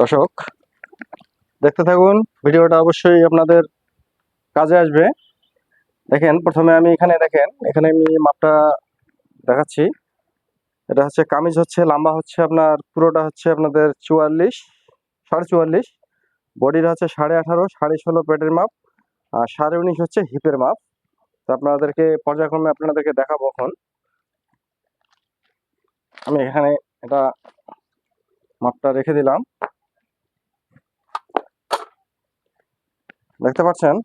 দর্শক দেখতে থাকুন, ভিডিওটা অবশ্যই আপনাদের কাজে আসবে। দেখেন, প্রথমে আমি এখানে আমি মাপটা দেখাচ্ছি। এটা হচ্ছে কামিজ, হচ্ছে লম্বা হচ্ছে আপনার পুরোটা হচ্ছে আপনাদের 44, 44.5। বডির হচ্ছে 18.5, 16.5 পেটের মাপ, আর 19.5 হচ্ছে হিপের মাপ। তো আপনাদেরকে পর্যায়ক্রমে আপনাদেরকে দেখাবো। এখন আমি এখানে এটা মাপটা রেখে দিলাম, দেখতে পাচ্ছেন।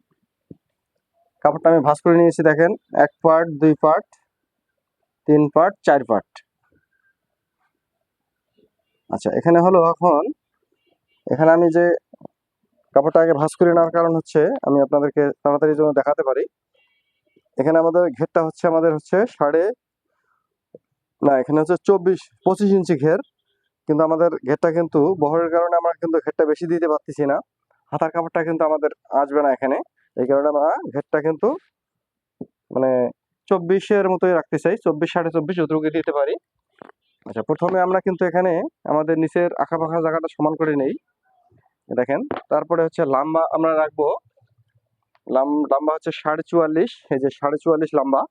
কাপড়টা আমি ভাঁজ করে নিয়েছি। দেখেন, 1 পার্ট, 2 পার্ট, 3 পার্ট, 4 পার্ট। আচ্ছা, এখানে হলো এখন এখানে আমি যে কাপড়টা আগে ভাঁজ করে নেওয়ার কারণ হচ্ছে আমি আপনাদেরকে তাড়াতাড়ি জন্য দেখাতে পারি। এখানে আমাদের ঘেরটা হচ্ছে এখানে হচ্ছে 25 ইঞ্চি ঘের, কিন্তু আমাদের ঘেরটা কিন্তু বহরের কারণে আমরা কিন্তু ঘেরটা বেশি দিতে পারতেছি না। হাতার কাপড়টা কিন্তু আমাদের আসবে না এখানে। এই কারণে আমরা ঘেরটা কিন্তু মানে 24-এর মতোই রাখতে চাই, 24, 24.5 যতটুকু দিতে পারি। আচ্ছা, প্রথমে আমরা কিন্তু এখানে আমাদের নিচের আঁকা পাখা জায়গাটা সমান করে নেই। দেখেন, তারপরে হচ্ছে লম্বা আমরা রাখবো। লম্বা হচ্ছে 44.5, এই যে 44.5 লম্বা।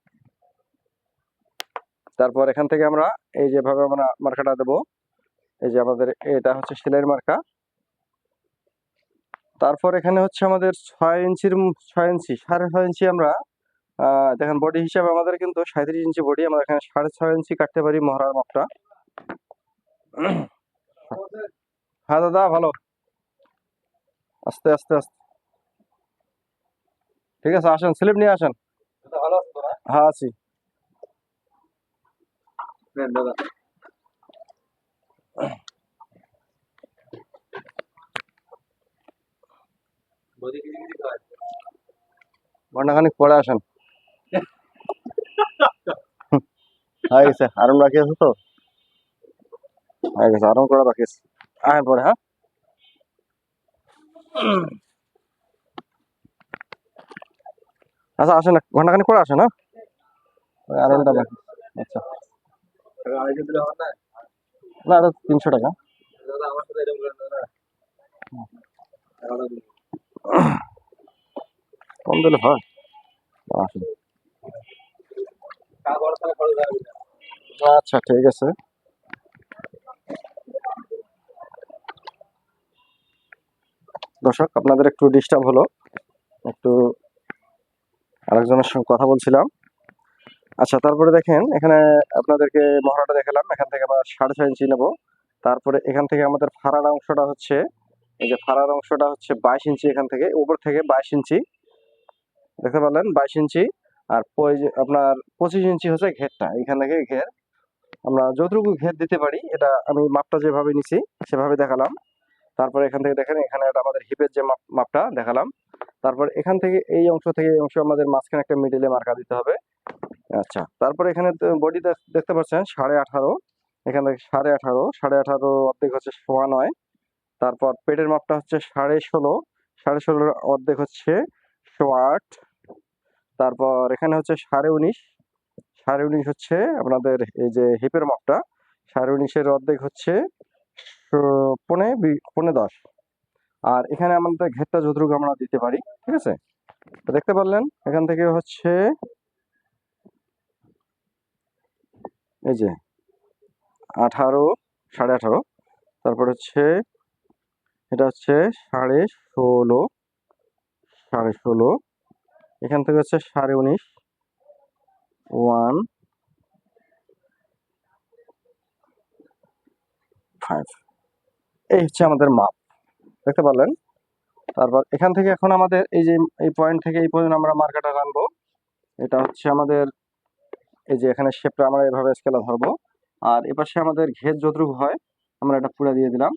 তারপর এখান থেকে আমরা এই যেভাবে আমরা মার্কাটা দেবো, এই যে আমাদের এটা হচ্ছে সেলাইয়ের মার্কা। তারপর এখানে হচ্ছে আমাদের 6.5 ইঞ্চি আমরা দেখেন, বডি হিসাবে আমাদের কিন্তু 37 ইঞ্চি বডি, আমরা এখানে 6.5 ইঞ্চি কাটতে পারি মহড়ার মাপটা। হ্যাঁ দাদা, ভালো, আস্তে আস্তে আস্তে। ঠিক আছে, আসেন, স্লিপ নিয়ে আসেন। হ্যাঁ, আছি। ঘন্টাখানিক পরে আসেন। হয়ে গেছে, আরাম বাকি আছে তো, হয়ে গেছে, আরাম করা বাকি আছে। আয় পরে, হ্যাঁ। আচ্ছা, আসেন, ঘন্টাখানিক পরে আসেন, হ্যাঁ। আরামটা বাকি। আচ্ছা, না, এটা 300 টাকা। কম দিলে হয়। আসেন। আচ্ছা, ঠিক আছে। দর্শক, আপনাদের একটু ডিস্টার্ব হলো, একটু আরেকজনের সঙ্গে কথা বলছিলাম। আচ্ছা, তারপরে দেখেন, এখানে আপনাদেরকে মহড়াটা দেখালাম। এখান থেকে আমরা 6.5 ইঞ্চি নেব। তারপরে এখান থেকে আমাদের ফাড়ার অংশটা হচ্ছে, এই যে ফাড়ার অংশটা হচ্ছে 22 ইঞ্চি। এখান থেকে উপর থেকে 22 ইঞ্চি, দেখতে পারলেন, 22 ইঞ্চি। আর আপনার 25 ইঞ্চি হচ্ছে ঘেরটা। এখান থেকে ঘের আমরা যতটুকু ঘের দিতে পারি, এটা আমি মাপটা যেভাবে নিছি সেভাবে দেখালাম। তারপরে এখান থেকে দেখেন, এখানে এটা আমাদের হিপের যে মাপটা দেখালাম। তারপর এখান থেকে এই অংশ থেকে এই অংশ আমাদের মাঝখানে একটা মিডিলে মার্কা দিতে হবে। আচ্ছা, তারপরে এখানে বডি দেখতে পাচ্ছেন 18.5। এখান থেকে 18.5, 18.5 অর্ধেক হচ্ছে 9.5। তারপর পেটের মাপটা হচ্ছে 16.5, 16.5 অর্ধেক হচ্ছে 8.5। তারপর এখানে হচ্ছে 19.5, 19.5 হচ্ছে আপনাদের এই যে হিপের মাপটা, 19.5-এর অর্ধেক হচ্ছে 10.5। আর এখানে আমাদের ঘেরটা যতটুকু আমরা দিতে পারি, ঠিক আছে। তো দেখতে পারলেন, এখান থেকে হচ্ছে এই যে 18, 18.5। তারপর হচ্ছে এটা হচ্ছে 16.5, 16.5। এখান থেকে হচ্ছে 19.5, 1.5। এই হচ্ছে আমাদের মাপ, দেখতে পারলেন। তারপর এখান থেকে এখন আমাদের এই যে এই পয়েন্ট থেকে এই পর্যন্ত আমরা মার্কাটা আনবো। এটা হচ্ছে আমাদের এই যে এখানে শেপটা আমরা এভাবে স্কেলে ধরবো। আর এপাশে আমাদের ঘের যতটুকু হয় আমরা এটা পুরো দিয়ে দিলাম।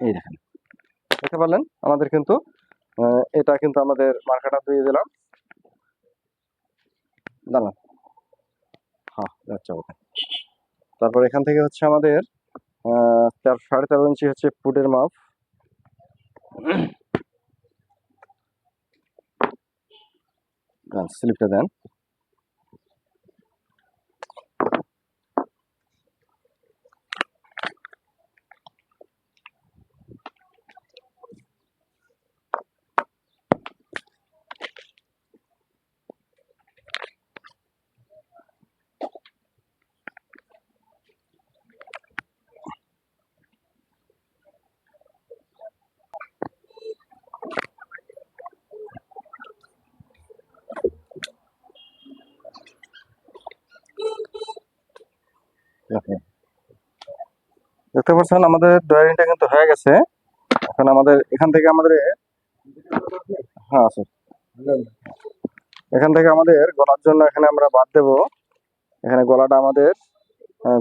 এই দেখেন, দেখতে পারলেন, আমাদের কিন্তু এটা কিন্তু আমাদের মার্কাটা দিয়ে দিলাম। দাঁড়ান, হ্যাঁ, আচ্ছা, ওকে। তারপর এখান থেকে হচ্ছে আমাদের 13.5 ইঞ্চি হচ্ছে ফুটের মাপ। স্লিপটা দেন। দেখতে পাচ্ছেন আমাদের ড্রয়িংটা কিন্তু হয়ে গেছে। এখন আমাদের এখান থেকে আমাদের, হ্যাঁ আছে, এখান থেকে আমাদের গলার জন্য এখানে আমরা বাদ দেব। এখানে গলাটা আমাদের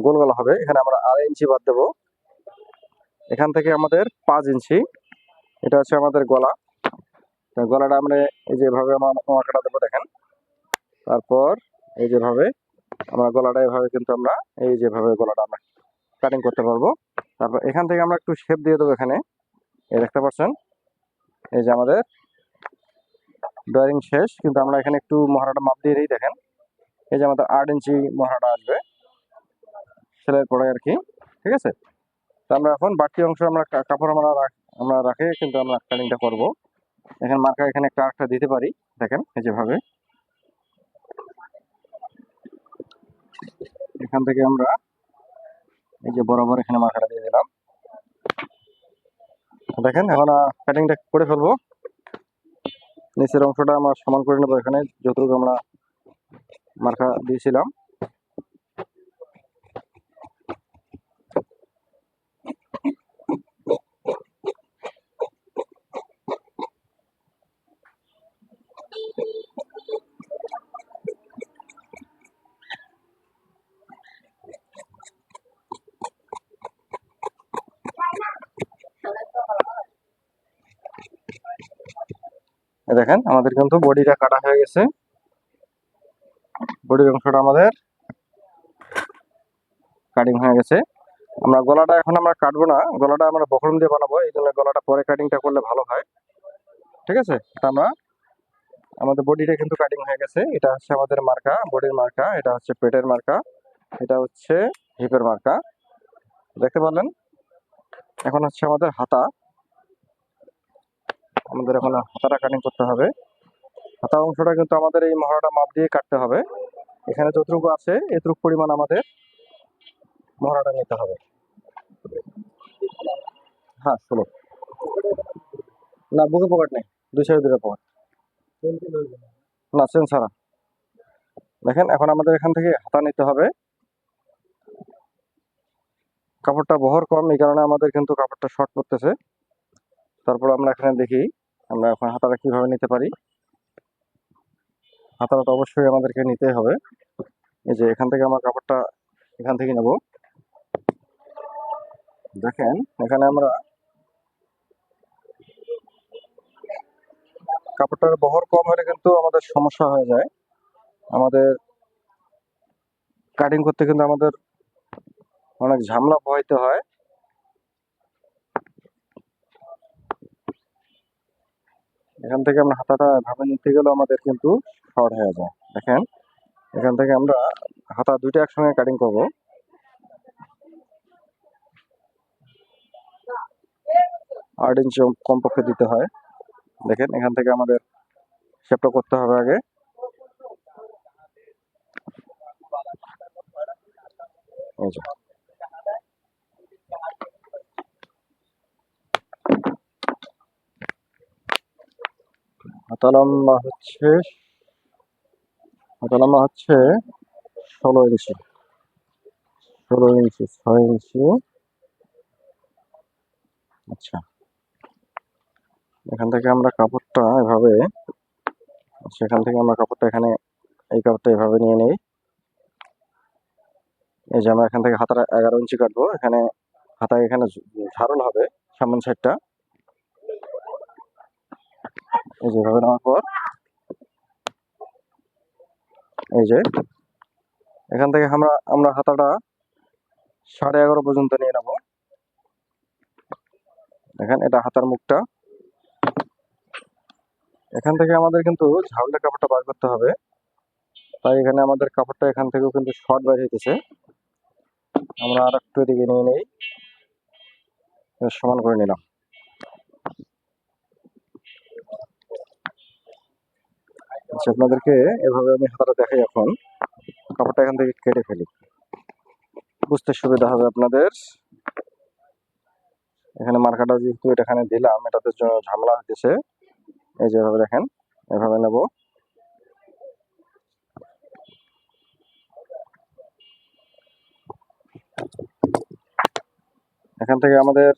গোল গলা হবে। এখানে আমরা 2.5 ইঞ্চি বাদ দেব। এখান থেকে আমাদের 5 ইঞ্চি, এটা হচ্ছে আমাদের গলা। গলাটা আমরা এই যেভাবে আমরা মার্কাটা দেবো দেখেন। তারপর এই যেভাবে আমরা গলাটা এভাবে কিন্তু আমরা এই যেভাবে গলাটা আমরা কাটিং করতে পারবো। তারপর এখান থেকে আমরা একটু শেপ দিয়ে দেবো। এখানে এই দেখতে পাচ্ছেন এই যে আমাদের ড্রয়িং শেষ, কিন্তু আমরা এখানে একটু মহড়াটা মাপ দিয়ে দিই। দেখেন এই যে আমাদের 8 ইঞ্চি মহড়াটা আসবে সেলাইয়ের পরে আর কি। ঠিক আছে, তো আমরা এখন বাড়তি অংশ আমরা কাপড় আমরা রাখে কিন্তু আমরা কাটিংটা করবো। এখানে মার্কা এখানে একটা আরেকটা দিতে পারি। দেখেন এই যেভাবে এখান থেকে আমরা এই যে বরাবর এখানে মার্কাটা দিয়ে দিলাম। দেখেন এখন কাটিংটা করে ফেলবো। নিচের অংশটা আমরা সমান করে নেবো। এখানে যতটুকু আমরা মার্কা দিয়েছিলাম, দেখেন আমাদের কিন্তু বডিটা কাটা হয়ে গেছে। বডির অংশটা আমাদের কাটিং হয়ে গেছে। আমরা গলাটা এখন আমরা কাটবো না, গলাটা আমরা বকরম দিয়ে বানাবো, এই জন্য গলাটা পরে কাটিংটা করলে ভালো হয়। ঠিক আছে, তা আমরা আমাদের বডিটা কিন্তু কাটিং হয়ে গেছে। এটা হচ্ছে আমাদের মার্কা, বডির মার্কা। এটা হচ্ছে পেটের মার্কা। এটা হচ্ছে হিপের মার্কা। দেখতে পারলেন। এখন হচ্ছে আমাদের হাতা। আমাদের এখন হাতাটা কাটিং করতে হবে। হাতা অংশটা কিন্তু আমাদের এই মহড়াটা মাপ দিয়ে কাটতে হবে। এখানে যতটুকু আছে এতটুকু পরিমাণ আমাদের মহড়াটা নিতে হবে। হ্যাঁ 16 না, বুকে পকেট নেই, দুই সাইডে দুটো পকেট না, চেন ছাড়া। দেখেন এখন আমাদের এখান থেকে হাতা নিতে হবে। কাপড়টা বহর কম, এই কারণে আমাদের কিন্তু কাপড়টা শর্ট পড়তেছে। তারপর আমরা এখানে দেখি আমরা এখন হাতাটা কিভাবে নিতে পারি। হাতাটা তো অবশ্যই আমাদেরকে নিতেই হবে। এই যে এখান থেকে আমরা কাপড়টা এখান থেকে নেব। দেখেন এখানে আমরা কাপড়টার বহর কম হলে কিন্তু আমাদের সমস্যা হয়ে যায়। আমাদের কাটিং করতে কিন্তু আমাদের অনেক ঝামেলা পোহাইতে হয়। এখান থেকে আমরা হাতাটা এভাবে নিতে গেলে আমাদের কিন্তু শর্ট হয়ে যায়। দেখেন এখান থেকে আমরা হাতা দুইটা একসঙ্গে কাটিং করব। আট ইঞ্চি কমপক্ষে দিতে হয়। দেখেন এখান থেকে আমাদের শেপটা করতে হবে আগে। এই যে হাতা লম্বা হচ্ছে 16 ইঞ্চি। 16 ইঞ্চি 6 ইঞ্চি। আচ্ছা, এখান থেকে আমরা কাপড়টা এভাবে, সেখান থেকে আমরা কাপড়টা এখানে এই কাপড়টা এভাবে নিয়ে নেই। এই যে আমরা এখান থেকে হাতাটা 11 ইঞ্চি কাটবো। এখানে হাতায় এখানে ঝাড়ল হবে সামন সাইডটা। এই যেভাবে নেওয়ার পর এই যে এখান থেকে আমরা আমরা হাতাটা 11.5 পর্যন্ত নিয়ে নেব। দেখেন এটা হাতার মুখটা। এখান থেকে আমাদের কিন্তু ঝাউলের কাপড়টা বার করতে হবে। তাই এখানে আমাদের কাপড়টা এখান থেকেও কিন্তু শর্ট বাইর হইতেছে। আমরা আর একটু এদিকে নিয়ে নেই, সমান করে নিলাম। আচ্ছা, আপনাদেরকে এভাবে আমি হাতাটা দেখাই। এখন কাপড়টা এখান থেকে কেটে ফেলি, বুঝতে সুবিধা হবে আপনাদের। এখানে মার্কাটা যেহেতু এটা এখানে দিলাম, এটাতে ঝামেলা হইতেছে। এই যেভাবে দেখেন এভাবে নেব। এখান থেকে আমাদের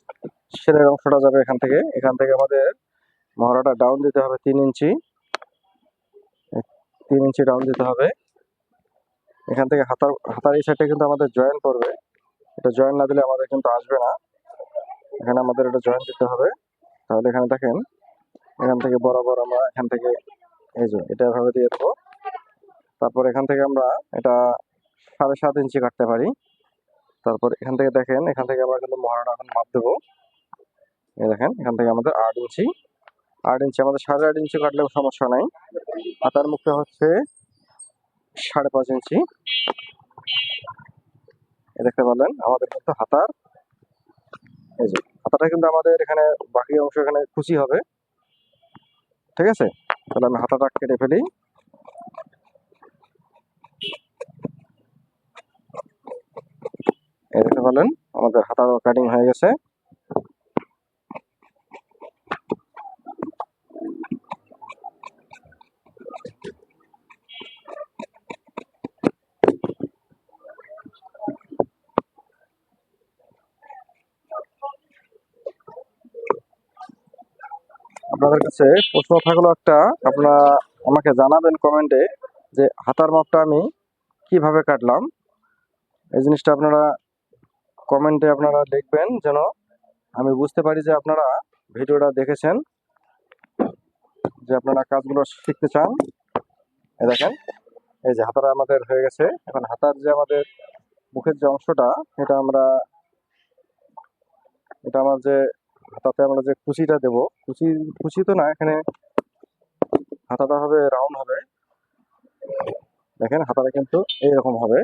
সেরের অংশটা যাবে এখান থেকে আমাদের মহড়াটা ডাউন দিতে হবে 3 ইঞ্চি, 3 ইঞ্চি ডাউন দিতে হবে। এখান থেকে হাতার এই সাইডটা কিন্তু আমাদের জয়েন করবে, এটা জয়েন না দিলে আমাদের কিন্তু আসবে না। এখানে আমাদের এটা জয়েন দিতে হবে। তাহলে এখানে দেখেন, এখান থেকে বরাবর আমরা এখান থেকে এই যে এটা এভাবে দিয়ে দেবো। তারপর এখান থেকে আমরা এটা 7.5 ইঞ্চি কাটতে পারি। তারপর এখান থেকে দেখেন, এখান থেকে আমরা কিন্তু মহড়াটা এখন মাপ দেবো। এই দেখেন, এখান থেকে আমাদের 8 ইঞ্চি, আমাদের 8.5 ইঞ্চি কাটলেও সমস্যা নাই। হাতার মুখটা হচ্ছে 5.5 ইঞ্চি। দেখতে পারলেন আমাদের কিন্তু হাতার, এই যে হাতাটা কিন্তু আমাদের এখানে বাকি অংশ এখানে কুচি হবে, ঠিক আছে। তাহলে আমি হাতাটা কেটে ফেলি। এই দেখতে পারলেন আমাদের হাতার কাটিং হয়ে গেছে। আপনাদের কাছে প্রশ্ন থাকলো একটা, আপনারা আমাকে জানাবেন কমেন্টে যে হাতার মাপটা আমি কিভাবে কাটলাম। এই জিনিসটা আপনারা কমেন্টে আপনারা লিখবেন, যেন আমি বুঝতে পারি যে আপনারা ভিডিওটা দেখেছেন, যে আপনারা কাজগুলো শিখতে চান। এই দেখেন, এই যে হাতাটা আমাদের হয়ে গেছে। এখন হাতার যে আমাদের মুখের যে অংশটা, এটা আমার যে হাতাতে আমরা যে কুচিটা দেবো, কুচি তো না, এখানে হাতাটা হবে রাউন্ড হবে। দেখেন হাতাটা কিন্তু এইরকম হবে।